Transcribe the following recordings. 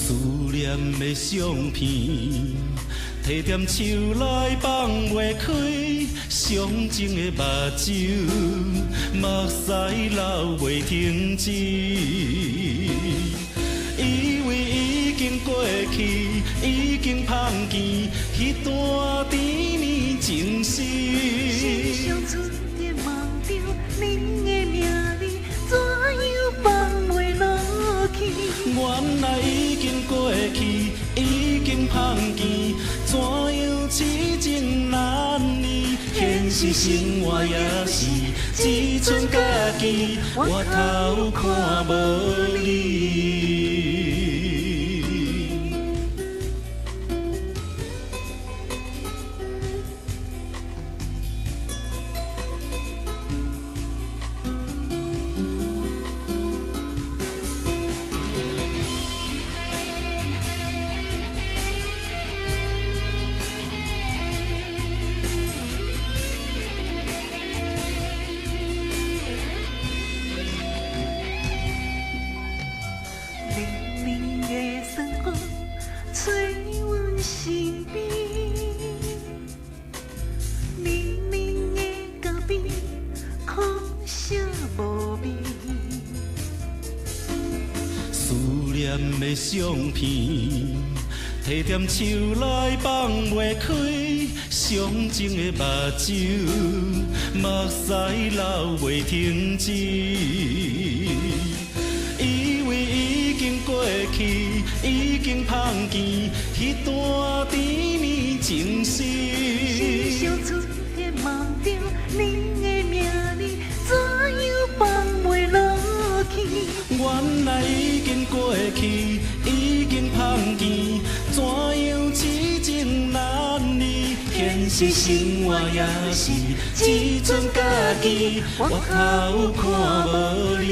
思念的相片，摕点手来放袂开，伤情的目睭，目屎流袂停止。以为已经过去，已经放弃，迄段甜蜜情诗。心上春天梦着恁的名字，怎样放袂落去？原来已经过去，已经放弃，怎样痴情难离？现实生活也是只剩家己，我头看无你。冷冷的霜雨吹阮身边，冷冷的咖啡，空声无味。思念的相片，摕点手来放袂开，伤情的目睭，目屎流袂停止。以为已经过去，已经放弃，迄段甜蜜情诗。心上春天梦着恁的名字，怎样放袂落去？原来已经过去，已经放弃，怎样痴情难离？现实生活也是只剩家己，我头看无你。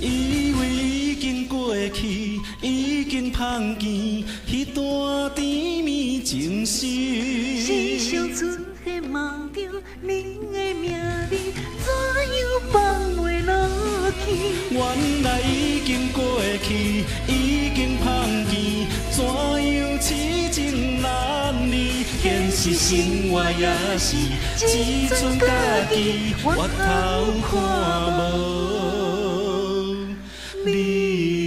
以为已经过去，已经放弃，迄段甜蜜情诗。心上春天梦着恁的名字，怎样放袂落去？原来已经过去，已经放弃，怎样痴情难离？现实生活也是只剩家己，我头看无你。